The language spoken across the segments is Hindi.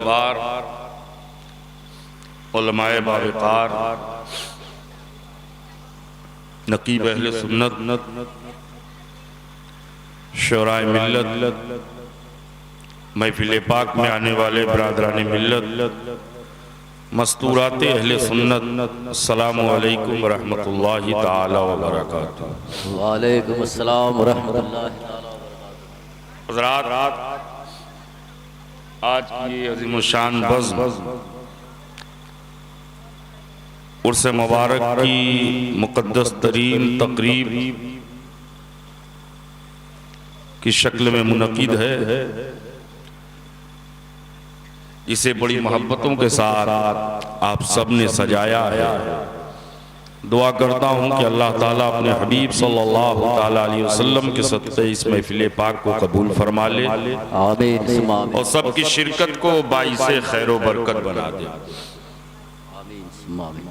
अहबार, उलमाए बावकार, नकीब अहले सुन्नत, शोराए मिल्लत, महफिल पाक में आने वाले बरादरान मिल्लत, मस्तूराते अहले सुन्नत, अस्सलामु अलैकुम व रहमतुल्लाहि ताला व बरकातुहू। वालेकुम अस्सलाम व रहमतुल्लाहि ताला व बरकातुहू। हज़रात, आज की ये अज़ीमुशान बज़्म उर्स मुबारक की मुक़द्दस तरीन तक़रीब की शक्ल में मुनक़िद है। इसे बड़ी मोहब्बतों के साथ आप सब ने सजाया है। दुआ करता हूँ कि अल्लाह ताला अपने हबीब सल्लल्लाहु ताला अलैहि वसल्लम के सदक़े इस महफिल पाक को कबूल फरमा ले, आमीन, और सबकी शिरकत को बाइसे खैर व बरकत बना दे। आमीन।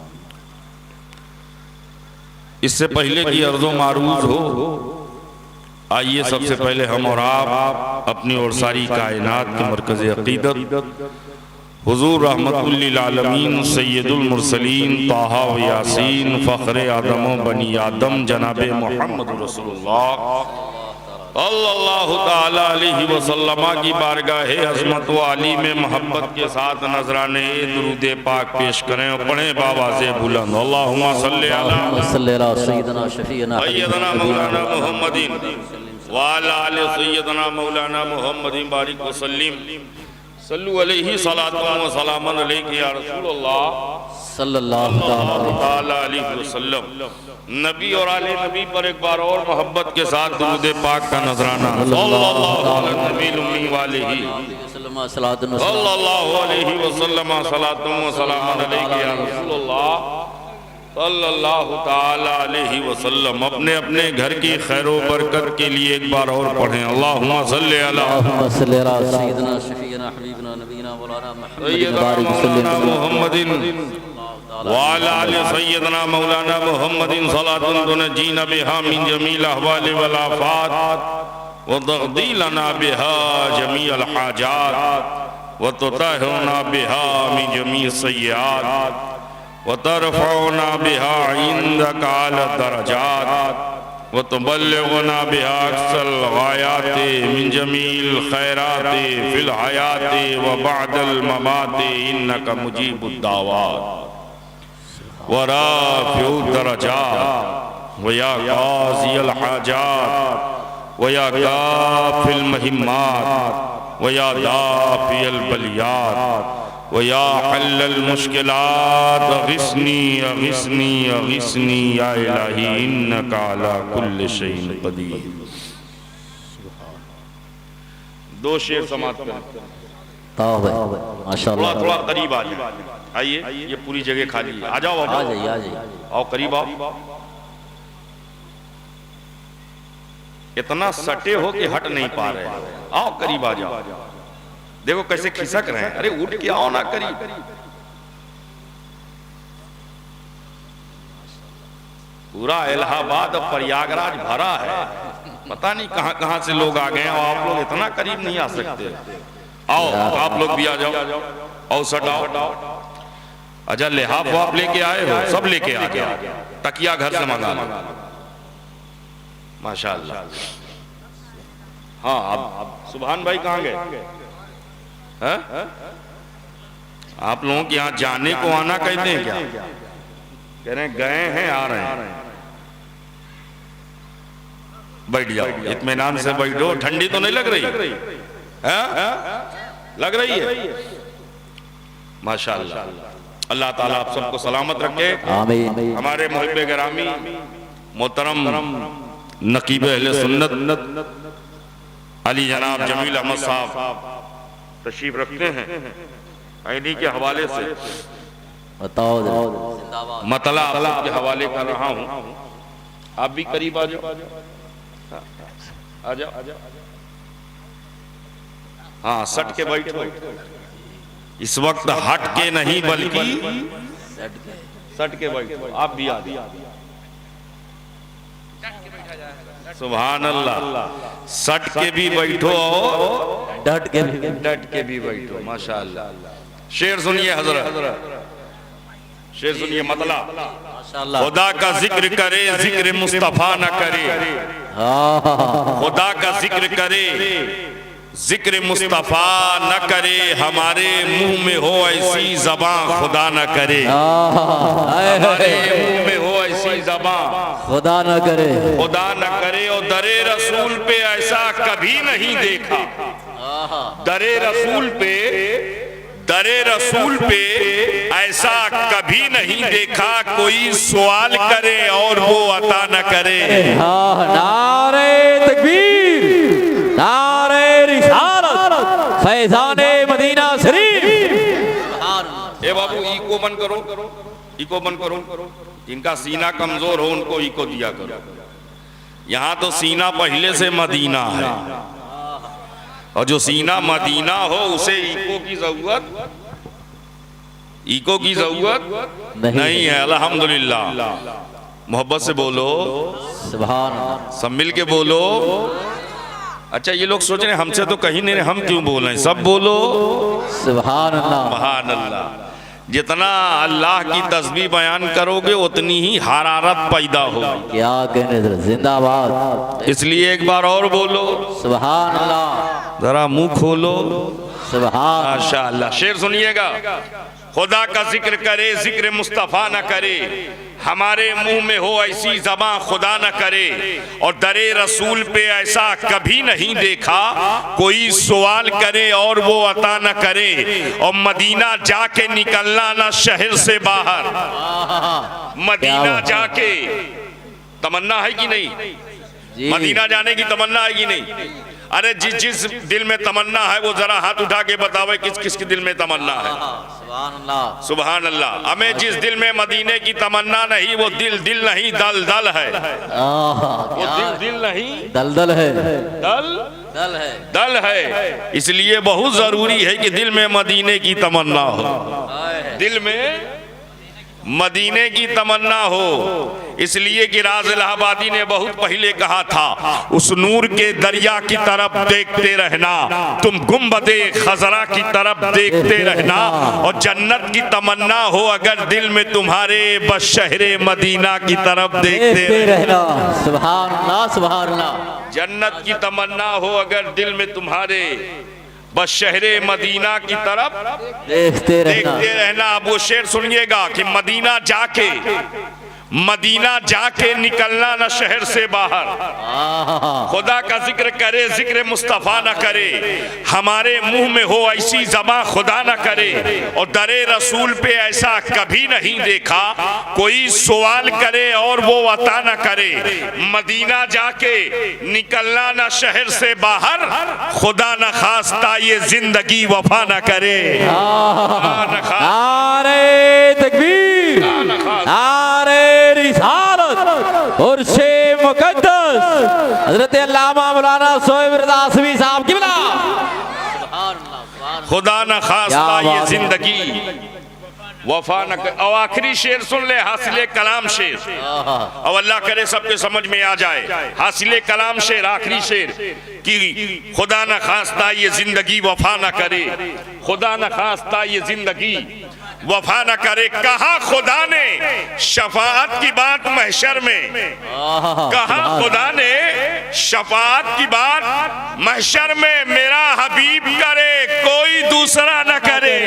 इससे पहले कि अर्ज़ो मारूज हो, आइए सबसे पहले हम और आप अपनी और सारी कायनात के मरकज़ अक़ीदत हुज़ूर रहमतुल लिल आलमीन सय्यदुल मुरसलीन ताहा व यासीन फ़ख्रे आदम व बनी आदम जनाबे मोहम्मद रसूलुल्लाह सल्लल्लाहु ताला अलैहि वसल्लम की बारगाह अज़मत व आली में मोहब्बत के साथ नजराने दुरूद पाक पेश करें और पढ़ें बाबा से बुलंद अल्लाहुम्मा सल्ली अला सय्यदना शफीना सय्यदना मौलाना मुहम्मदिन व अला आलि सय्यदना मौलाना मुहम्मदिन बारिक व सल्लिम सल्लु अलैहि सलातुन व सलामुन अलैहि या रसूलल्लाह सल्लल्लाहु ताला अलैहि वसल्लम। नबी और आले नबी पर एक बार और मोहब्बत के साथ दुरूद पाक का नजराना सल्लल्लाहु अलैहि वसल्लम सलातुन व सलामुन अलैहि या रसूलल्लाह सल्लल्लाहु ताला अलैहि वसल्लम। अपने अपने घर की खैर व बरकत के लिए एक बार और पढ़ें अल्लाहुम्मा सल्ली अला सय्यदना शफीना हबीबना नबीना मौलाना मुहम्मदिन वाला आले सय्यदना मौलाना मुहम्मदिन सलातुन तुनजीना बिहा मिन जमील अहवाल वल आफात व तक़दी लना बिहा जमीअल हाजात व तुताहिरुना बिहा मिन जमीअ सय्यात व तरफ़उना बिहा इंदका अला दरजात व तुबल्लिगुना बिहा अक़सल गायाति मिन जमील खैराति फिल हयाति व बअदल ममाति इन्नका मुजीबुद दावात व राफ़िउद दरजात व या क़ाज़ियल हाजात व या काफ़िल मुहिम्मात व या दाफ़ियल बलियात व या हल्लल मुश्किलात अग़िस्नी अग़िस्नी अग़िस्नी या इलाही इन्नका अला कुल्लि शैइन क़दीर। दो शेर समाप्त करें। माशाअल्लाह। थोड़ा करीब आ जाए, आइए, ये पूरी जगह खाली है। आ जाओ, आ जाइए। आओ करीब आओ। इतना सटे हो कि हट नहीं पा रहे, आओ करीब आ जाओ। देखो कैसे खिसक रहे हैं, अरे उठ के आओ ना करीब। पूरा इलाहाबाद और प्रयागराज भरा है, पता नहीं कहां कहां से लोग आ गए, और आप लोग इतना करीब नहीं आ सकते। आओ आप लोग भी आ जाओ, आओ सटाओ। अच्छा लिहाफ आप लेके आए हो, सब लेके आ गया, तकिया घर से मंगा लो माशाअल्लाह। हाँ अब सुभान भाई कहाँ गए? आप लोगों के यहाँ जाने को आना कहते हैं क्या? कह रहे हैं गए हैं, आ रहे हैं। बैठ जाओ, इत्मीनान से बैठो। ठंडी तो नहीं लग रही है? लग रही है माशाअल्लाह। अल्लाह ताला आप सबको सलामत रखे। आमीन। हमारे मुहिब्बे गिरामी मोहतरम नकीब अहले सुन्नत अली जनाब जमील अहमद साहब तशरीफ रखते हैं। इन्हीं के हवाले से बताओ मतला के हवाले कर रहा हूँ। आप भी करीब आ जाओ, आ जाओ। हाँ सट के बैठो, इस वक्त हट के नहीं बल्कि सट के बैठो। आप भी आ जाओ। सुभान अल्लाह। सट के भी बैठो और डट के भी बैठो। माशाअल्लाह। शेर सुनिए हजरत, शेर सुनिए। मतलब माशाअल्लाह। खुदा का जिक्र करे, जिक्र मुस्तफा न करे। खुदा का जिक्र करे, जिक्र मुस्तफा न करे। हमारे मुंह में हो ऐसी ज़बान खुदा न करे। हमारे मुंह में हो ऐसी ज़बान खुदा न करे, खुदा न करे। और दरे रसूल पे ऐसा कभी नहीं देखा। दरे रसूल पे, दरे रसूल पे ऐसा कभी नहीं देखा। कोई सवाल करे और वो अता न करे। नारे तकबीर, नारे रिसालत, फैज़ाने मदीना शरीफ। ए बाबू इको बंद करो, इको बंद करो। इनका सीना कमजोर हो उनको इको दिया करो। यहाँ तो सीना पहले से मदीना है, और जो सीना मदीना हो उसे इको की जरूरत, इको की जरूरत नहीं है। अल्हम्दुलिल्लाह। मोहब्बत से बोलो सुभान अल्लाह। सब मिल के बोलो। अच्छा ये लोग सोच रहे हैं हमसे तो कहीं नहीं, हम क्यों बोल रहे हैं? सब बोलो सुभान अल्लाह। सुभान अल्लाह। जितना अल्लाह की तस्बीह बयान करोगे उतनी ही हरारत पैदा होगी। क्या कहने, जिंदाबाद। इसलिए एक बार और बोलो सुभान अल्लाह। जरा मुंह खोलो। सुभान माशाअल्लाह। शेर सुनिएगा। खुदा का जिक्र करे, जिक्र मुस्तफा न करे। हमारे मुंह में हो ऐसी ज़बान खुदा न करे। और दरे रसूल पे ऐसा कभी नहीं देखा। कोई सवाल करे और वो अता न करे। और मदीना जाके निकलना ना शहर से बाहर। मदीना जाके तमन्ना है कि नहीं? मदीना जाने की तमन्ना है कि नहीं? अरे जिस दिल में तमन्ना है वो जरा हाथ उठा के बतावे किस किस के दिल में तमन्ना है। सुभान अल्लाह। सुभान अल्लाह। हमें जिस दिल में मदीने की तमन्ना नहीं वो दिल दिल नहीं दल दल है। वो दिल दिल नहीं दलदल है, दल दल है, दल है। इसलिए बहुत जरूरी है कि दिल में मदीने की तमन्ना हो, दिल में मदीने की तमन्ना हो। इसलिए कि राज इलाहाबादी ने बहुत पहले कहा था, उस नूर के दरिया की तरफ देखते रहना, तुम गुंबदे खजरा की तरफ देखते रहना। और जन्नत की तमन्ना हो अगर दिल में तुम्हारे, बस शहरे मदीना की तरफ देखते रहना। सुभान अल्लाह, सुभान अल्लाह। जन्नत की तमन्ना हो अगर दिल में तुम्हारे, बस शहरे मदीना की तरफ देखते रहना। अब वो शेर सुनिएगा कि मदीना जाके निकलना न शहर से बाहर। खुदा का जिक्र करे, जिक्र मुस्तफा न करे। हमारे मुंह में हो ऐसी ज़बान खुदा न करे। और दरे रसूल पे ऐसा कभी नहीं देखा। कोई सवाल करे और वो अता न करे। मदीना जाके निकलना न शहर से बाहर। खुदा न खास्ता ये जिंदगी वफा न करे। नारे तकबीर, नारे रिसालत और शे मुकद्दस हजरत अल्लामा मौलाना सोहेब रज़ा हसवी साहब की बला। खुदा न खास्ता ये जिंदगी वफा न कर। और आखिरी शेर सुन ले, हासिले कलाम शेर। और अल्लाह करे सबके समझ में आ जाए। हासिले कलाम शेर, आखिरी शेर कि खुदा न खास्ता ये जिंदगी वफा न करे। खुदा न खास्ता ये जिंदगी वफा न करे। कहा खुदा ने शफाअत की बात महशर में। कहा खुदा ने शफाअत की बात महशर में। मेरा हबीब करे कोई दूसरा न करे।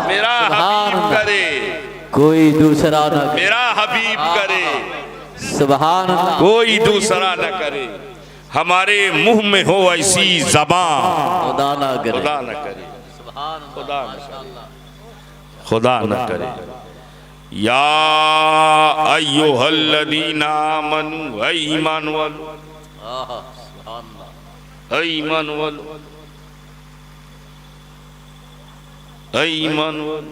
मेरा हबीब करे कोई दूसरा न करे। मेरा हबीब करे सुभान अल्लाह, कोई दूसरा न करे। हमारे मुंह में हो ऐसी ज़बान खुदा न करे। खुदा न करे। खुदा न करे। खुदा न करे। या अय्युहल्लज़ीना आमनू, ऐ ईमान वालो, ऐ ईमान वालो, ऐ ईमान वालो।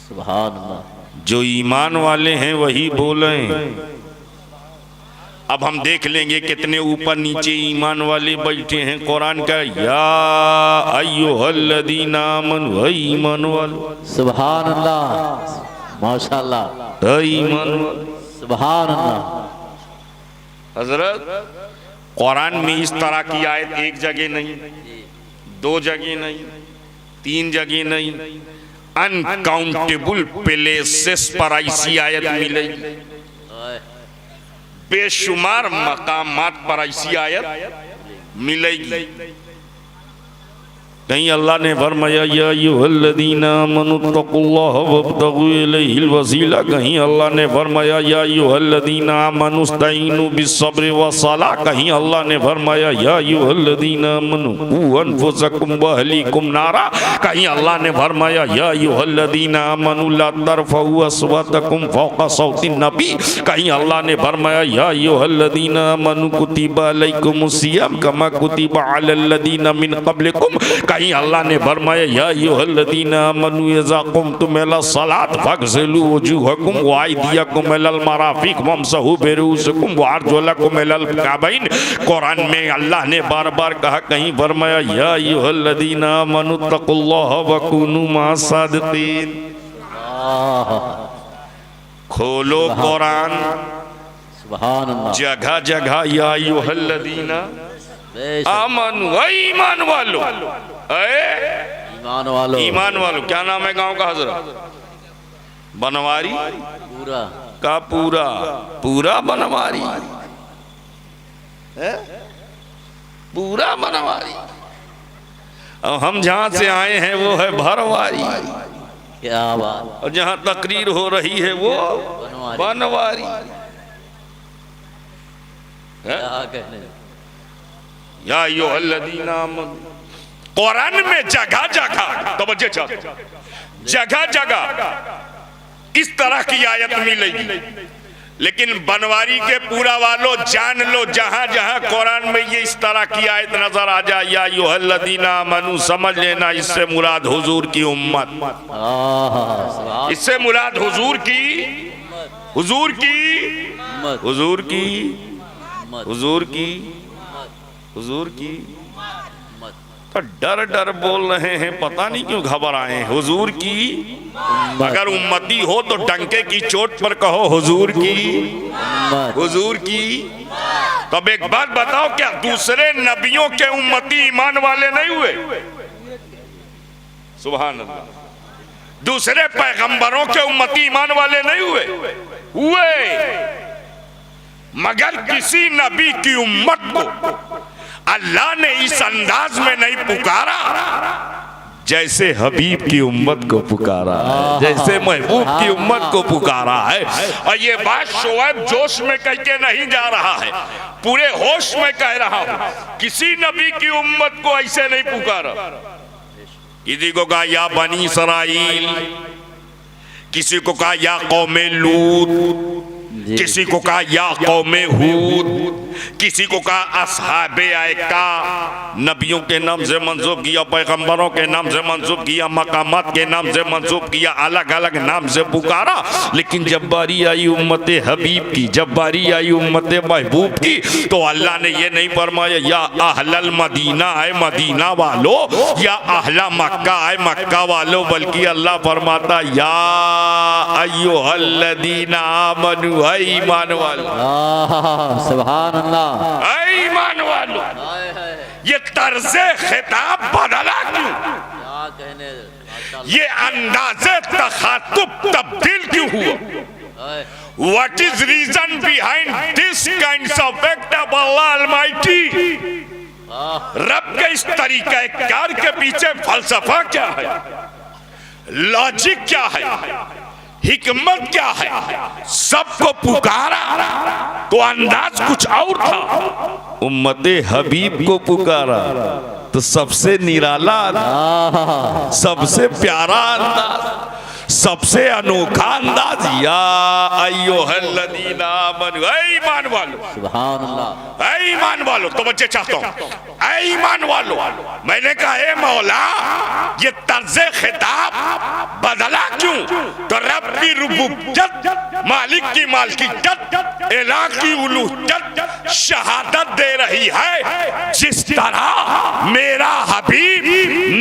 सुभान अल्लाह। जो ईमान वाले हैं वही बोलें। अब हम देख लेंगे कितने ऊपर नीचे ईमान वाले बैठे हैं। कुरान का या अय्युहल्लज़ीना आमनू, ऐ ईमान वालो। सुभान अल्लाह, माशाअल्लाह। ऐ ईमान वालो। सुभान अल्लाह। हजरत कुरान में इस तरह की आयत एक जगह नहीं, दो जगह नहीं, तीन जगह नहीं, अनकाउंटेबल प्लेसेस पर ऐसी आयत मिलेगी, बेशुमार मकामात पर ऐसी आयत मिलेगी। कहीं अल्लाह ने फरमाया या अय्युहल्लज़ीना आमनुत्तकुल्लाह वब्तगू इलैहिल वसीला, कहीं अल्लाह ने फरमाया या अय्युहल्लज़ीना आमनुस्तईनु बिस्सब्रि वस्सलाह, कहीं अल्लाह ने फरमाया या अय्युहल्लज़ीना आमनु कू अनफुसकुम व अहलीकुम नारा, कहीं अल्लाह ने फरमाया या अय्युहल्लज़ीना आमनु ला तरफऊ अस्वातकुम फौका सौतिन नबी, कहीं अल्लाह ने फरमाया या अय्युहल्लज़ीना आमनु कुतिबा अलैकुमुस्सियाम कमा कुतिबा अलल्लज़ीना मिन क़ब्लिकुम, कहीं अल्लाह ने फरमाया या अय्युहल्लज़ीना आमनू इज़ा क़ुमतुम इला सलात फ़ग़सिलू वजूहकुम व अयदियकुम इलल मराफ़िक़ वमसहू बिरुऊसिकुम व अर्जुलकुम इलल कअबैन। कुरान में अल्लाह ने बार बार कहा, कहीं फरमाया या अय्युहल्लज़ीना आमनू तक़ुल्लाह व कूनू मअस सादिक़ीन। खोलो कुरान, सुभान अल्लाह, जगह जगह या अय्युहल्लज़ीना आमनू, ईमान वालों, ईमान वालों, ईमान वालों। क्या नाम है गांव का हजरत? बनवारी पूरा का पूरा, पूरा बनवारी, पूरा बनवारी। और हम जहां से आए हैं वो है भरवारी, क्या बात, और जहां तकरीर हो रही है वो बनवारी। क्या कहने। या अय्युहल्लज़ीना आमनू, कुरान में जगह जगह, तवज्जो चाहते, जगह जगह इस तरह की आयत मिलेगी, लेकिन बनवारी के पूरा वालों जान लो, जहां जहां कुरान में ये इस तरह की आयत नजर आ जाए या अय्युहल्लज़ीना आमनू, समझ लेना इससे मुराद हुजूर की उम्मत, इससे मुराद हुजूर की, हुजूर की, हुजूर की, हुजूर की, हुजूर की। तो डर डर बोल रहे हैं, पता नहीं क्यों घबराए हैं। हुजूर की, अगर उम्मती हो तो डंके की चोट पर कहो हुजूर की, हुजूर की। तब एक बात बताओ, क्या दूसरे नबियों के उम्मती ईमान वाले नहीं हुए? सुभान अल्लाह। दूसरे पैगंबरों के उम्मती ईमान वाले नहीं हुए? हुए, मगर किसी नबी की उम्मत को अल्लाह ने इस अंदाज में नहीं पुकारा जैसे हबीब की उम्मत को पुकारा है, जैसे महबूब की उम्मत को पुकारा है। और ये बात शोएब जोश में कह के नहीं जा रहा है, पूरे होश में कह रहा हूं। किसी नबी की उम्मत को ऐसे नहीं पुकारा। किसी को कहा या बनी इसराइल, किसी को कहा या कौमे लूत, किसी को कहा या कौमे हूद, किसी को कहा असहाबे आयका। नबियों के नाम से मंसूब किया, पैगंबरों के नाम से मंसूब किया, मकामात के नाम से मंसूब किया, अलग अलग नाम से पुकारा। लेकिन जब बारी आई उम्मत हबीब की, जब बारी आई उम्मत महबूब की, तो अल्लाह ने ये नहीं फरमाया या अहलल मदीना है मदीना वालों, या अहला मक्का है मक्का वालों, बल्कि अल्लाह फरमाता या अय्युहल्लज़ीना आमनू, ईमान वालों, सुभान अल्लाह, ईमान वालों। ये तर्ज़े खिताब बदला क्यों? क्या कहने, ये अंदाज़े तखातुब तब्दील क्यों हुआ? What is reason behind this kinds of act of Allah Almighty? रब के इस तरीके कार के पीछे फलसफा क्या है, लॉजिक क्या है, हिकमत क्या है? सबको पुकारा तो अंदाज कुछ और था। उम्मते हबीब को पुकारा तो सबसे निराला अंदाज, सबसे प्यारा अंदाज, सबसे अनोखा अंदाज। या अय्युहल्लज़ीना आमनू, ईमान वालों, सुभान अल्लाह, ईमान वालों। तो बच्चे चाहता हूं, ईमान वालों। मैंने कहा ए मौला, ये तर्ज़े खिताब बदला क्यों? तो रब की रुबूबियत, मालिक की मालिकियत, इलाह की उलूहियत शहादत दे रही है। जिस तरह मेरा हबीब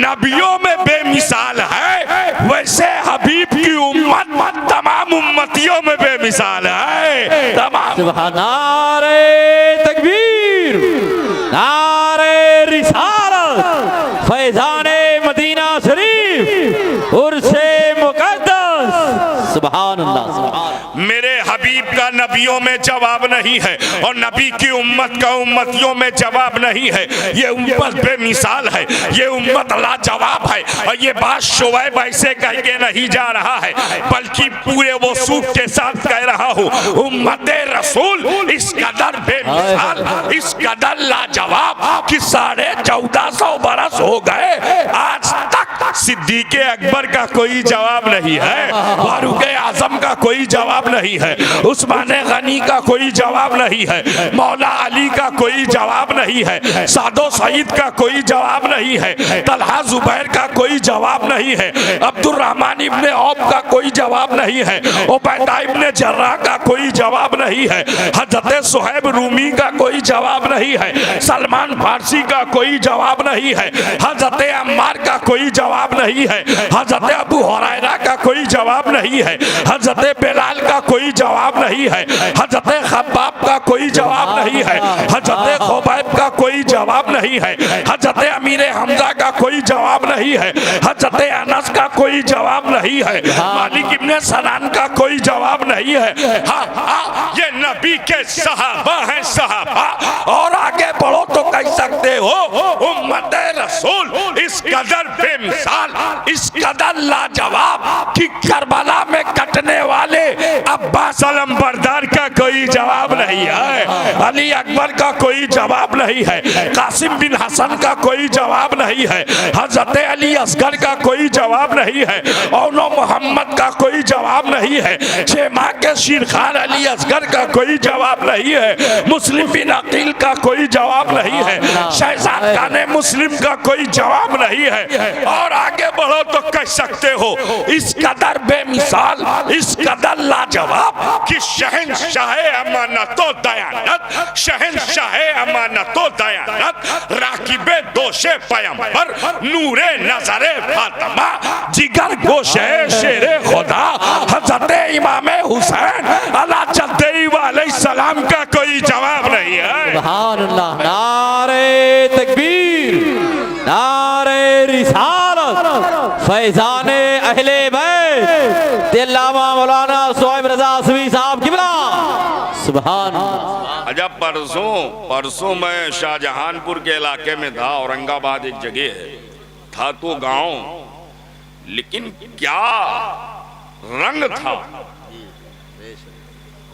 नबियों में बेमिसाल है, वैसे हबीब की उम्मत तमाम उम्मतियों नबियों में बेमिसाल है। तमाम सुभान नारे तकबीर, नारे रिसालत, फैजाने मदीना शरीफ, उर्से मुकद्दस। सुभान अल्लाह, सुभान। मेरे हबीब का नबियों में जवाब नहीं है और नबी की उम्मत का उम्मतियों में जवाब नहीं है। ये उम्मत बेमिसाल है, ये उम्मत लाजवाब है। और ये बात शुएब ऐसे कह के नहीं जा रहा है, बल्कि पूरे वो सूख के साथ कह रहा हूँ। उम्मत रसूल इस कदर बेमिसाल, इस कदर लाजवाब कि 1450 बरस हो गए, आज तक सिद्दीक़ अकबर का कोई जवाब नहीं है, फारूक आजम का कोई जवाब नहीं है, उस्मान गनी का कोई जवाब नहीं है, मौला अली का कोई जवाब नहीं है, सादो सईद का कोई जवाब नहीं है, तलहा जुबैर का कोई जवाब नहीं है, अब्दुर्रहमान इब्ने औफ का कोई जवाब नहीं है, उबैदा इब्ने जर्राह का कोई जवाब नहीं है, हजरत सुहैब रूमी का कोई जवाब नहीं है, सलमान फारसी का कोई जवाब नहीं है, हजरत अम्मार का कोई जवाब नहीं है, हजरत अबू हुरैरा का कोई जवाब नहीं है, हजरत बिलाल का कोई जवाब नहीं है, हजरत खब्बाब का कोई जवाब नहीं है, हजरत खुबैब का कोई जवाब नहीं है, हजरत अमीर हमजा का कोई जवाब नहीं है, हजरत अनस का कोई जवाब नहीं है, मालिक इब्ने सनान का कोई जवाब नहीं है। हाँ हाँ, ये नबी के सहाबा हैं, सहाबा। और आगे बढ़ो तो कह सकते हो उम्मत रसूल इस कदर बेमिसाल, इस कदर लाजवाब कि करबला में कटने वाले अब्बास अलमबरदार का कोई जवाब नहीं है, अली अकबर का कोई जवाब नहीं है, कासिम बिन हसन का कोई जवाब नहीं है, हजरत अली असगर का कोई जवाब नहीं है, औनो मोहम्मद का कोई जवाब नहीं है, छह माह के शेरखान अली असगर का कोई जवाब नहीं है, मुस्लिम बिन अकील का कोई जवाब नहीं है, शहजाद खान मुस्लिम का कोई जवाब नहीं है। और आगे बढ़ो तो कह सकते हो इस कदर बेमिसाल, इस कदर लाजवाब कि शहंशाह अमानतो दयानत, शहंशाह अमानतो दयानत, राकिबे दोषे पैगंबर, नूरे नजरे फातिमा, जिगर गोशे शेरे खुदा, हजरत इमाम हुसैन अला जद्दई अलैहिस्सलाम का कोई जवाब नहीं है। सुभान अल्लाह, नारे तकबीर, नारे रिसालत, फैजाने अहले बैत, अल्लामा मौलाना सोहेब रज़ा आसवी साहब किबला। सुभान अल्लाह। अजब, परसों मैं शाहजहानपुर के इलाके में था, औरंगाबाद एक जगह है, था तो गांव, लेकिन क्या रंग था।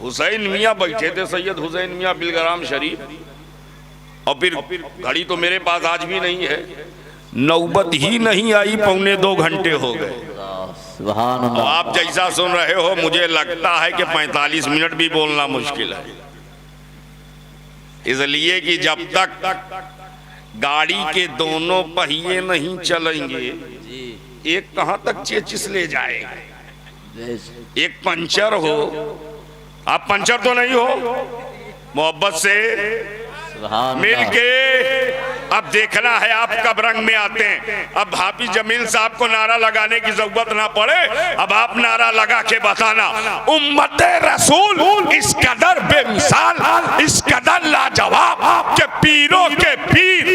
हुसैन मियाँ बैठे थे, सैयद हुसैन मियाँ बिलग्राम शरीफ, और फिर घड़ी तो मेरे पास आज भी नहीं है, नौबत ही नहीं आई, 1.25 घंटे हो गए। सुभान अल्लाह। आप जैसा सुन रहे हो मुझे लगता है कि 45 मिनट भी बोलना मुश्किल है, इसलिए कि जब तक गाड़ी के दोनों पहिए नहीं चलेंगे, एक कहां तक चेचिस ले जाएगा, एक पंचर हो, आप पंचर तो नहीं हो, मोहब्बत से मिल के अब देखना है आप कब रंग में आते हैं। अब हाफिज जमील साहब को नारा लगाने की जरूरत ना पड़े, अब आप नारा लगा के बताना, उम्मत रसूल इस कदर बेमिसाल, इस कदर लाजवाब के पीरों के पीर,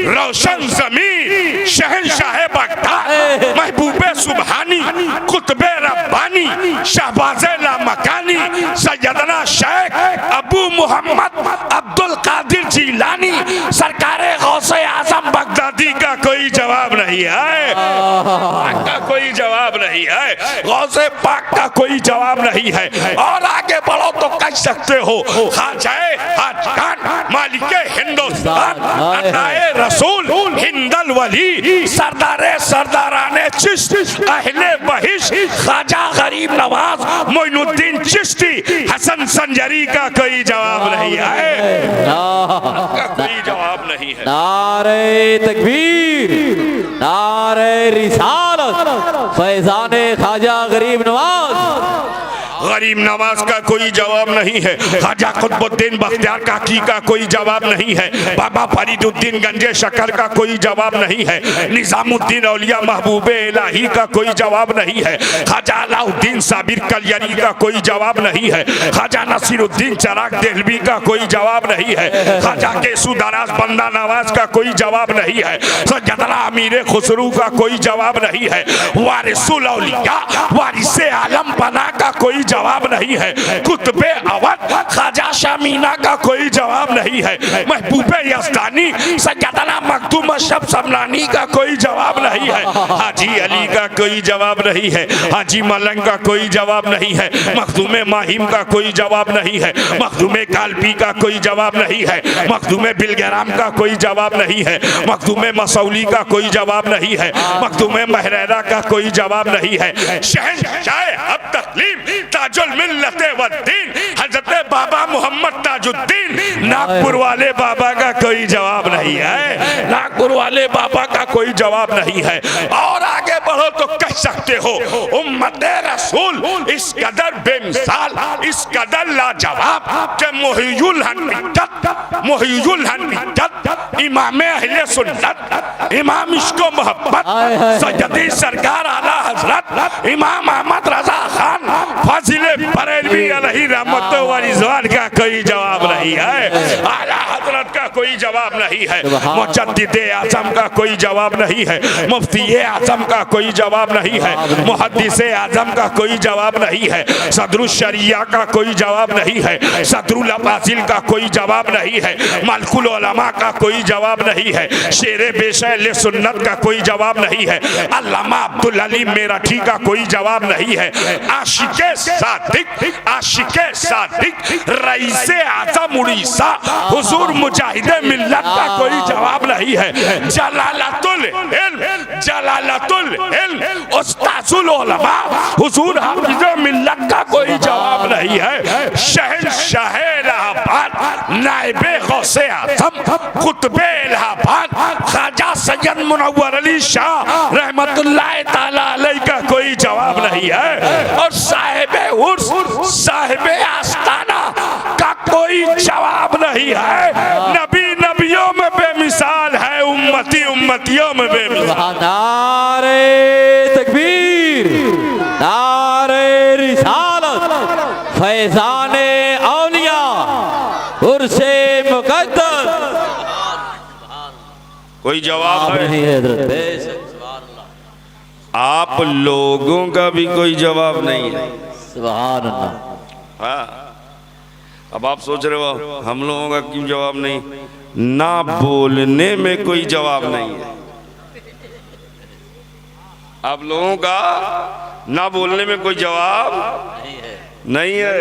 रोशन जमीन, शहंशाह बगदाद, महबूबे सुबहानी, कुतबे रब्बानी, शहबाज़े लामकानी, सैयदना शेख अबू मोहम्मद अब्दुल कादिर जिलानी, सरकारे गौसे आजम बगदादी का कोई जवाब नहीं है, का कोई जवाब नहीं है, गौसे पाक का कोई जवाब नहीं है। और आगे बढ़ो तो कह सकते हो खाजाए हाजकान, मालिके हिंदुस्तान, अताए रसूल, हिंदल वली, सरदारे सरदाराने चिश्ती, अहले बहिश, ख्वाजा गरीब नवाज, मोइनुद्दीन चिश्ती, हसन संजरी का कोई जवाब नहीं है, का कोई जवाब नहीं है। नारे तकबीर, नारे रिसालत, फैजाने ख्वाजा गरीब नवाज। गरीब नवाज का कोई जवाब नहीं है, ख्वाजा कुतुबुद्दीन बख्तियार काकी का कोई जवाब नहीं है, बाबा फरीदुद्दीन गंजे शकर का कोई जवाब नहीं है, निजामुद्दीन औलिया महबूबे इलाही का कोई जवाब नहीं है, ख्वाजा अलाउद्दीन साबिर कलियरी का कोई जवाब नहीं है, ख्वाजा नसीरुद्दीन चिराग देहलवी का कोई जवाब नहीं है, ख्वाजा केसुदराज बंदा नवाज का कोई जवाब नहीं है, सैयदना अमीर खुसरू का कोई जवाब नहीं है, वारिसुल औलिया वारिसे आलम बना का कोई जवाब नहीं है, कुतुबे अवध ख्वाजा शामीना का कोई जवाब नहीं है, महबूबे यज़दानी सैयदना मखदूम अशरफ समनानी का कोई जवाब नहीं है, हाजी अली का कोई जवाब नहीं है, हाजी मलंग का कोई जवाब नहीं है, मखदूमे माहिम का कोई जवाब नहीं है, मखदूमे कालपी का कोई जवाब नहीं है, मखदूमे बिलगराम का कोई जवाब नहीं है, मखदूमे मसौली का कोई जवाब नहीं है, मखदूमे महरेरा का कोई जवाब नहीं है, शहंशाह अब तकलीम ताजुल मिल्लत वद्दीन हजरत बाबा मोहम्मद ताजुद्दीन नागपुर वाले बाबा का कोई जवाब नहीं है, नागपुर वाले बाबा का कोई जवाब नहीं है। और आगे बढ़ो तो कह सकते हो उम्मत रसूल इस कदर बेमिसाल, इस कदर लाजवाब के मुहियुल हकीकत इमाम अहले सुन्नत इमाम इश्क़ो मोहब्बत सैयदी सरकार आला हजरत इमाम अहमद रजा खान फाजिले बरेलवी अलैहि रहमत व रिज़वान का कोई जवाब नहीं है, आला हजरत का कोई जवाब नहीं है, मुजद्दिद आज़म का कोई जवाब नहीं है, मुफ्ती आज़म का कोई जवाब नहीं है, मुहद्दिस आज़म का कोई जवाब नहीं है, सदरुल शरिया का कोई जवाब नहीं है, सदरुल अब्बासिल का कोई जवाब नहीं है, मलकुल उलमा का कोई जवाब नहीं है, शेरे बेशैल सुन्नत का कोई जवाब नहीं है, अल्लामा अब्दुल अलीम मेरठी का कोई जवाब नहीं है, आशिके सादिक रईसे आज़म उड़ीसा हुजूर मुजाहिदे मिल्लत का कोई जवाब नहीं है, जलालतुल इल्म उस्ताजुल उलमा हुजूर हाफिज़े मिल्लत का कोई जवाब नहीं है, शहंशाह इलाहाबाद नाइबे गौसे आज़म कुतुबे इलाहाबाद ख्वाजा सैयद मुनव्वर अली शाह रहमतुल्लाह ताला अलैह का कोई जवाब नहीं है, और साहिबे उर्स साहिबे आस्ताना का कोई जवाब नहीं है। नबी नबियों में बेमिसाल है, उम्मती उम्मतियों में बेमिसाल। नारे तकबीर, नारे रिसालत, फैज़ाने औलिया, उर्से मुक़द्दस। कोई जवाब नहीं है हज़रत, आप लोगों का भी कोई जवाब नहीं है। सुभान अल्लाह। हाँ, अब आप सोच रहे हो हम लोगों का क्यों जवाब नहीं, ना बोलने में कोई जवाब नहीं है, आप लोगों का ना बोलने में कोई जवाब नहीं है।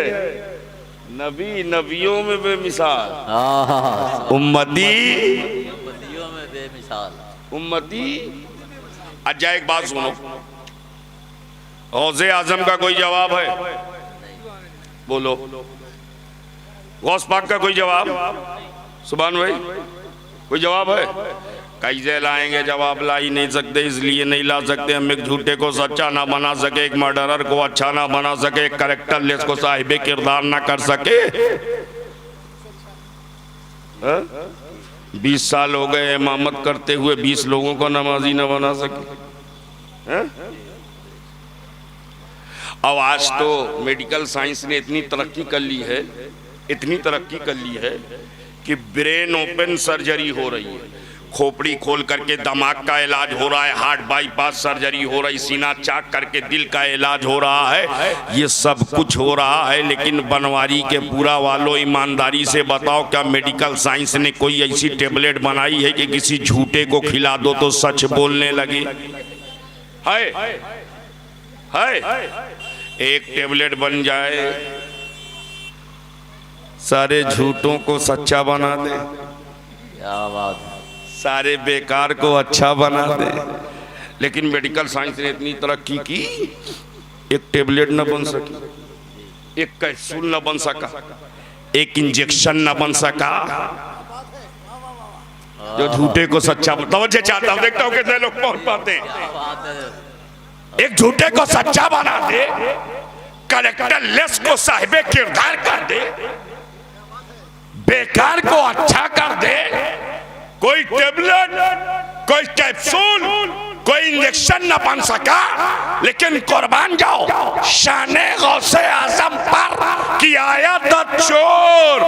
नबी नबियों में बेमिसाल, उम्मती में बेमिसाल, उम्मती। अच्छा एक बात सुनो, गौसे आजम का कोई जवाब है? बोलो। गौस पाक का कोई जवाब? सुभान भाई कोई जवाब है? कैसे लाएंगे जवाब? ला ही नहीं सकते, इसलिए नहीं ला सकते हम एक झूठे को सच्चा ना बना सके, एक मर्डरर को अच्छा ना बना सके, एक कैरेक्टर लेस को साहिबे किरदार ना कर सके। 20 साल हो गए इमामत करते हुए, 20 लोगों को नमाजी ना बना सके। अब आज तो मेडिकल साइंस ने इतनी तरक्की कर ली है, इतनी तरक्की कर ली है कि ब्रेन ओपन सर्जरी हो रही है, खोपड़ी खोल करके दिमाग का इलाज हो रहा है, हार्ट बाईपास सर्जरी हो रही, सीना चाक करके दिल का इलाज हो रहा है, ये सब कुछ हो रहा है। लेकिन बनवारी के पूरा वालों, ईमानदारी से बताओ, क्या मेडिकल साइंस ने कोई ऐसी टेबलेट बनाई है कि किसी झूठे को खिला दो तो सच बोलने लगे? है एक टेबलेट बन जाए, सारे झूठों को सच्चा बना दे, क्या बात, सारे बेकार को अच्छा बना दे। लेकिन मेडिकल साइंस ने इतनी तरक्की की, एक टेबलेट न बन सकी, एक कैप्सूल न बन सका, एक इंजेक्शन न बन सका, जो झूठे को सच्चा। तवज्जो चाहता हूं, देखता हूं कितने लोग पहुंच पाते हैं। एक झूठे को सच्चा बना दे, कलेक्टर लेस को साहिबे किरदार कर दे, बेकार को अच्छा कर दे, कोई टेबलेट, कोई कैप्सूल, कोई इंजेक्शन न बन सका, लेकिन कुर्बान जाओ शाने गौसे आजम पर कि आया था चोर,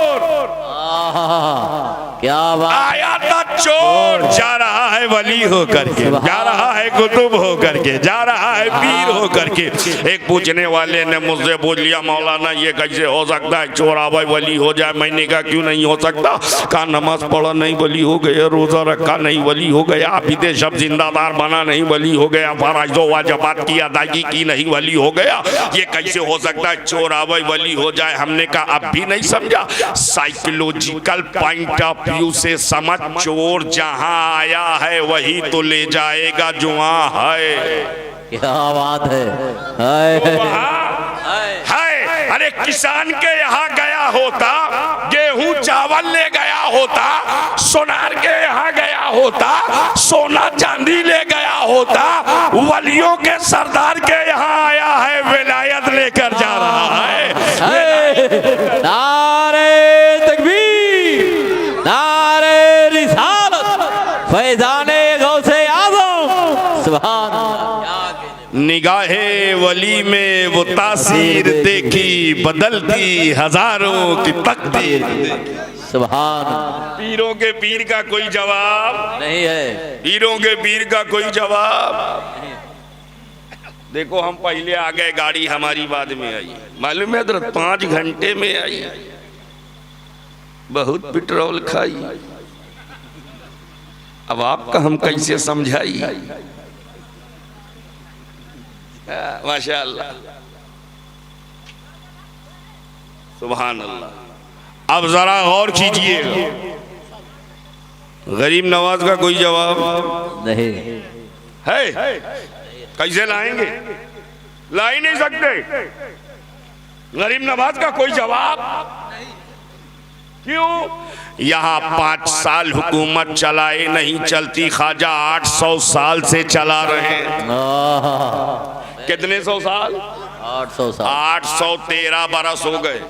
क्या बात, आया था चोर, जा रहा है वली होकर के, जा रहा है कुतुब होकर के, जा रहा है पीर होकर के। एक पूछने वाले ने मुझसे पूछ लिया, मौलाना ये कैसे हो सकता है चोर आवे वली हो जाए? मैंने कहा क्यों नहीं हो सकता? कहा नमाज पढ़ा नहीं वली हो गया, रोजा रखा नहीं वली हो गया, आबिदे शब जिंदादार बना नहीं वली हो गया, फराइजो वाजिबात की अदायगी की नहीं वली हो गया। ये कैसे हो सकता है चोर आवे वली हो जाए? हमने कहा अब भी नहीं समझा? साइकोलॉजिकल पॉइंट ऑफ व्यू से समझ, चोर जहां आया है वही तो ले जाएगा जो वहां है। क्या बात है, है। अरे किसान के यहाँ गया होता, गेहूं चावल ले गया होता, सोनार के यहाँ गया होता, सोना चांदी ले गया होता, वलियों के सरदार के यहाँ आया है, विलायत लेकर जा रहा है। नारे तकबीर, नारे रिसालत, फैजाने गौसे आज़म, सुभान अल्लाह। निगाहे वली में वो तासीर देखी, बदलती हजारों की तकदीर। सुभान। पीरों के पीर का कोई जवाब नहीं है, पीरों के पीर का कोई जवाब। देखो हम पहले आ गए, गाड़ी हमारी बाद में आई, मालूम है 5 घंटे में आई, बहुत पेट्रोल खाई। अब आपका हम कैसे समझाई? माशाअल्लाह, सुभान अल्लाह। अब जरा गौर कीजिएगा, गरीब नवाज का कोई जवाब नहीं है। कैसे लाएंगे? ला ही नहीं सकते। गरीब नवाज का कोई जवाब क्यों? यहाँ 5 साल हुकूमत चलाए नहीं चलती, ख्वाजा 800 साल से चला रहे हैं। कितने 100 साल? 800 साल। 813 बरस हो गए।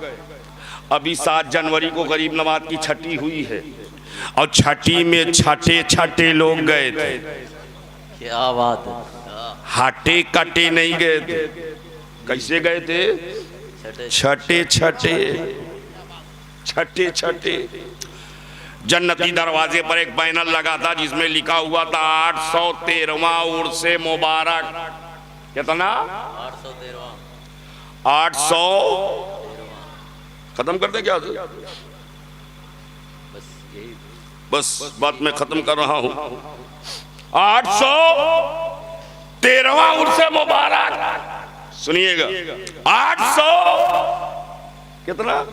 अभी 7 जनवरी को गरीब नवाज की छठी हुई है, और छठी में छठे छठे लोग गए थे। क्या बात है, हाटे कटे नहीं गए थे। कैसे गए थे? छठे छठे छठे छठे। जन्नती दरवाजे पर एक बैनर लगा था जिसमें लिखा हुआ था 813वां उर्स मुबारक। कितना? 800 खत्म कर दे क्या? बस बात मैं खत्म कर रहा हूं। 813वां उर्स मुबारक, सुनिएगा। 800 कितना?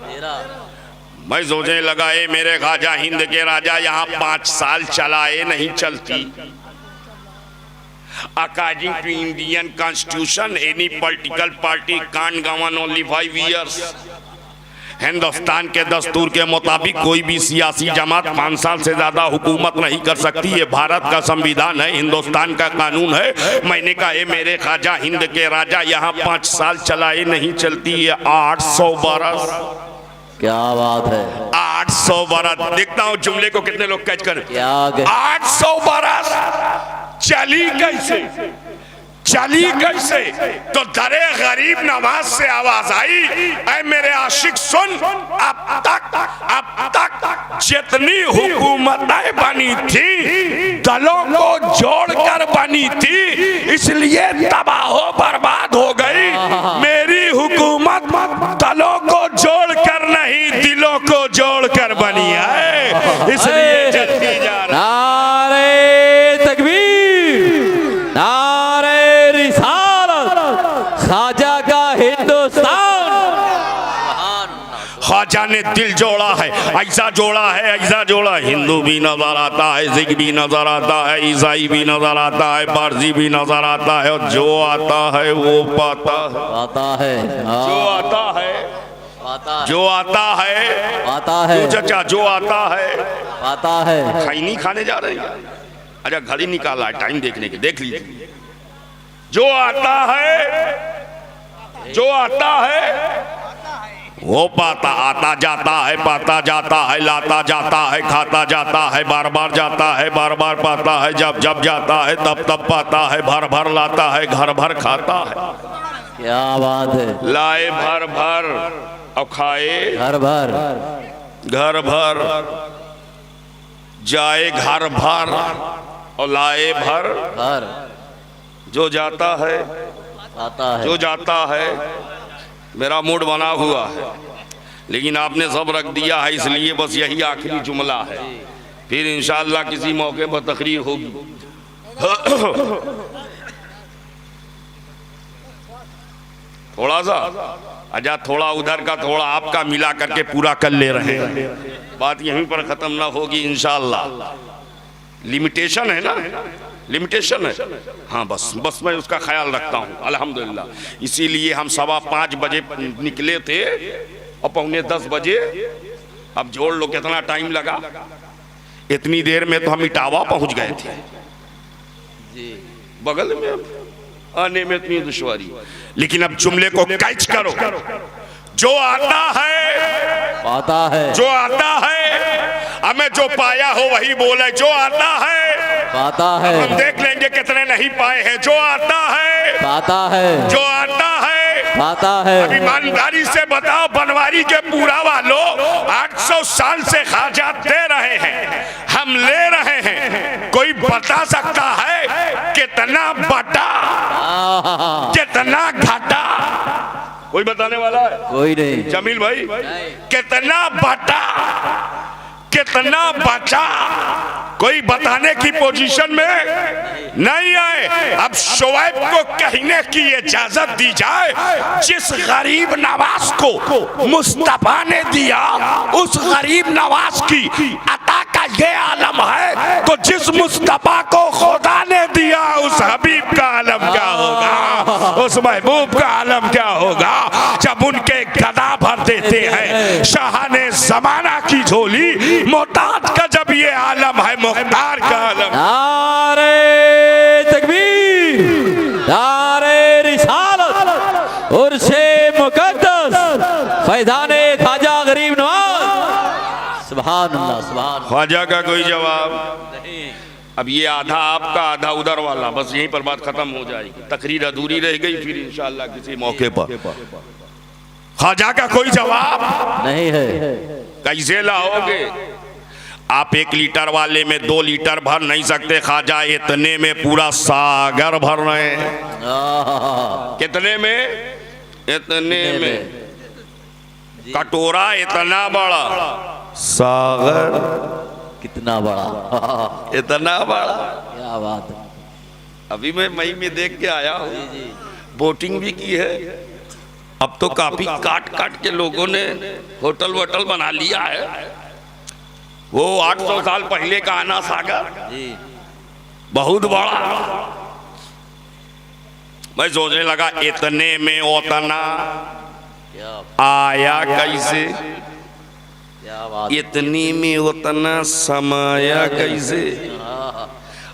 मैं सोचने लगा, ये मेरे ख्वाजा हिंद के राजा यहाँ 5 साल चलाए नहीं चलती। According to Indian Constitution, any political party can't govern only 5 years. Hindustan के दस्तूर के मुताबिक कोई भी सियासी जमात 5 साल से ज्यादा हुकूमत नहीं कर सकती। ये भारत का संविधान है, हिंदुस्तान का कानून है। मैंने कहा ये मेरे ख्वाजा हिंद के राजा यहाँ 5 साल चलाए नहीं चलती, ये 800 बरस। क्या बात है, 800 बरस। देखता हूँ जुमले को कितने लोग कैच करें। 800 बरस चली कैसे? चली कैसे? तो दरे गरीब नवाज से आवाज आई, ऐ मेरे आशिक सुन, अब तक जितनी हुकूमतें बनी थी दलों को जोड़कर बनी थी, इसलिए तबाह बर्बाद हो गई। मेरी हुकूमत दलों को जोड़कर नहीं, दिलों को जोड़कर बनी है, इसलिए चलती जा रही। नारे तकबीर, नारे रिसालत, ख्वाजा का हिंदुस्तान। ख्वाजा ने दिल जोड़ा है, ऐसा जोड़ा है, ऐसा जोड़ा। हिंदू भी नजर आता है, सिख भी नजर आता है, ईसाई भी नजर आता है, पारसी भी नजर आता है, और जो आता है वो पाता है। आता है, जो आता है, जो आता है, आता है, चाचा जो आता है, आता है। खैनी खाने जा रहे हैं? अच्छा घड़ी निकाला है टाइम देखने के, देख लीजिए। जो आता है जो आता है वो पाता आता जाता है, पाता जाता है, लाता जाता है, खाता जाता है, बार बार जाता है, बार बार पाता है, जब जब जाता है तब तब पाता है, भर भर लाता है, घर भर खाता है। क्या बात है। लाए भर भर और खाए घर भर, घर भर, जाए घर भर और लाए भर। घर जो जाता है आता है, जो जाता है। मेरा मूड बना हुआ है लेकिन आपने सब रख दिया है, इसलिए बस यही आखिरी जुमला है, फिर इंशाअल्लाह किसी मौके पर तकरीर होगी। थोड़ा सा अच्छा, थोड़ा उधर का थोड़ा आपका मिला करके पूरा कर ले रहे हैं, बात यहीं पर खत्म ना होगी इंशाअल्लाह। लिमिटेशन है ना, लिमिटेशन है। हाँ बस मैं उसका ख्याल रखता हूँ अल्हम्दुलिल्लाह। इसीलिए हम 5:15 बजे निकले थे और 9:45 बजे, अब जोड़ लो कितना टाइम लगा। इतनी देर में तो हम इटावा पहुंच गए थे, बगल में आने में इतनी दुश्वारी। लेकिन अब जुमले को कैच करो। जो आता है पाता है, जो आता है, हमें जो पाया हो वही बोले। जो आता है पाता है, हम देख लेंगे कितने नहीं पाए हैं। जो आता है पाता है, जो आता है पाता है। अब ईमानदारी से बताओ, बनवारी के पूरा वालों 800 साल से खाजा दे रहे हैं, हम ले रहे हैं। कोई बता सकता है कितना बटा कितना घाटा? कोई बताने वाला है? कोई नहीं। जमील भाई, कितना बटा कितना बचा? कोई बताने की पोजीशन में नहीं आए। अब शोएब को कहने की इजाजत दी जाए, जिस गरीब नवाज को मुस्तफा ने दिया उस गरीब नवाज की अता का ये आलम है, तो जिस मुस्तफा को खुदा ने दिया उस हबीब का आलम क्या होगा, उस महबूब का आलम क्या होगा। जब उनके गदा भर देते हैं शाहाने जमाना की झोली, मोहताज का जब ये आलम है, मुख्तार का आलम। नारे तकबीर, नारे रिसालत, उर्से मुकद्दस, फैज़ाने ख्वाजा गरीब नवाज। सुभान अल्लाह, सुभान अल्लाह। ख्वाजा का कोई जवाब नहीं। अब ये आधा आपका आधा उधर वाला, बस यहीं पर बात खत्म हो जाएगी, तकरीर अधूरी रह गई, फिर इंशाअल्लाह किसी मौके पर। ख्वाजा का कोई जवाब नहीं है। कैसे लाओगे आप? 1 लीटर वाले में 2 लीटर भर नहीं सकते, ख्वाजा इतने में पूरा सागर भर रहे हैं। कितने में? इतने में। कटोरा इतना बड़ा, सागर कितना बड़ा, इतना बड़ा। क्या बात है। अभी मैं मई में देख के आया हूँ, बोटिंग भी की है। अब तो काफी काट काट के लोगों ने होटल वोटल बना लिया है। वो 800 साल पहले का आना सागर बहुत बड़ा। मैं सोचने लगा इतने में उतना आया कैसे, क्या बात। इतनी में उतना समाया कैसे।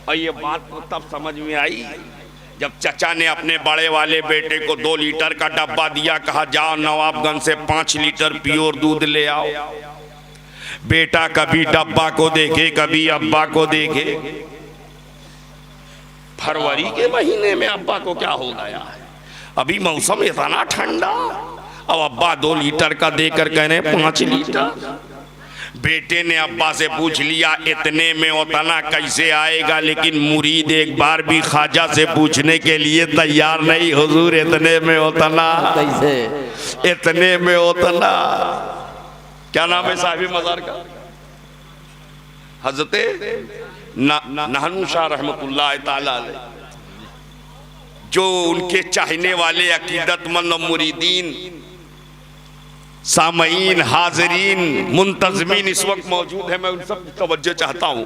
और ये बात तो तब समझ में आई जब चचा ने अपने बड़े वाले बेटे को 2 लीटर का डब्बा दिया, कहा जाओ नवाबगंज से 5 लीटर प्योर दूध ले आओ। बेटा कभी डब्बा को देखे कभी अब्बा को देखे। फरवरी के महीने में अब्बा को क्या हो गया है, अभी मौसम इतना ठंडा, अब अब्बा 2 लीटर का देकर कह रहे 5 लीटर। बेटे ने अब्बा से पूछ लिया इतने में उतना कैसे आएगा, लेकिन मुरीद एक बार भी ख्वाजा से पूछने के लिए तैयार नहीं। हुजूर इतने में उतना कैसे, इतने में उतना। क्या नाम है साहिब मज़ार का? हजरत नहनु शाह रहमतुल्लाह ताला अलैह, जो उनके चाहने वाले अकीदतमंद मुरीदीन, सामईन, हाजरीन, मुंतजमीन इस वक्त मौजूद है, मैं उन सब तवज्जो चाहता हूं।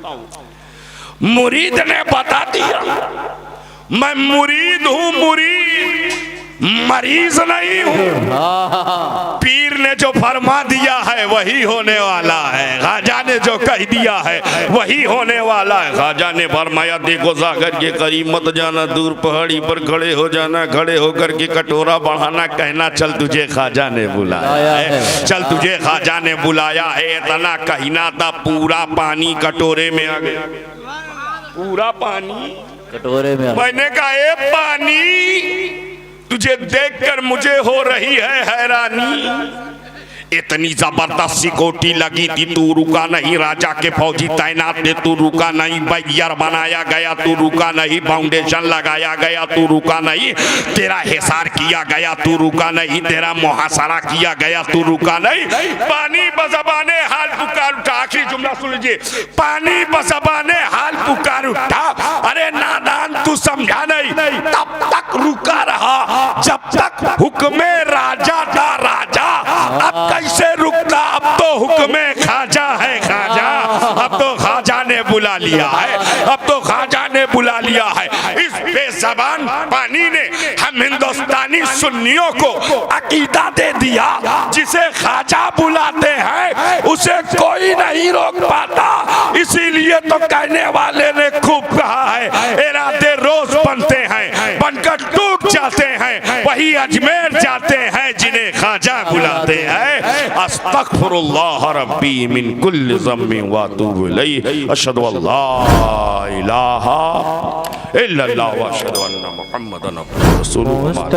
मुरीद ने बता दिया मैं मुरीद हूं, मुरीद मरीज नहीं हूँ। पीर ने जो फरमा दिया है वही होने वाला है, खाजा ने जो कह दिया है वही होने वाला है। खाजा ने फरमाया देखो सागर के करीब मत जाना, दूर पहाड़ी पर खड़े हो जाना, खड़े होकर के कटोरा बढ़ाना, कहना चल तुझे खाजा ने बुलाया है, चल तुझे खाजा ने बुलाया है। इतना कहना था पूरा पानी कटोरे में आ गया, पूरा पानी कटोरे में। मैंने कहा ए पानी तुझे देखकर मुझे हो रही है हैरानी। इतनी जबरदस्त सिक्योरिटी लगी थी, तू रुका नहीं, राजा के फौजी तैनात थे, तू रुका नहीं, बैरियर बनाया गया, तू रुका नहीं, फाउंडेशन लगाया गया, तू रुका नहीं, तेरा हिसार किया गया, तू रुका नहीं, तेरा मुहासरा किया गया, तू रुका नहीं। पानी बजबाने हाल पुकार उठा, आखिरी जुमला सुन लीजिए, पानी बजबाने हाल पुकार उठा, अरे नादान तू समझा नहीं, तब तक रुका रहा जब तक हुक्मे राजा था राजा। अब कैसे रुकता, अब तो हुक्मे खाजा है खाजा, अब तो खाजा ने बुला लिया है, अब तो खाजा ने बुला लिया है। इस बेज़बान पानी ने हम हिंदुस्तानी सुन्नियों को अकीदा दे दिया, जिसे खाजा बुलाते हैं उसे कोई नहीं रोक पाता। इसीलिए तो कहने वाले ने खूब कहा है, इरादे रोज बनते हैं, बनकर टूट जाते हैं, वही अजमेर जाते हैं जिन्हें खाजा बुलाते हैं। अस्तगफिरुल्लाह रब्बी मिन कुल्लि ज़म्बिन व अतूबु इलैहि, अशहदु अल्ला इलाहा इल्लल्लाह व अशहदु अन्ना मुहम्मदन रसूलुल्लाह।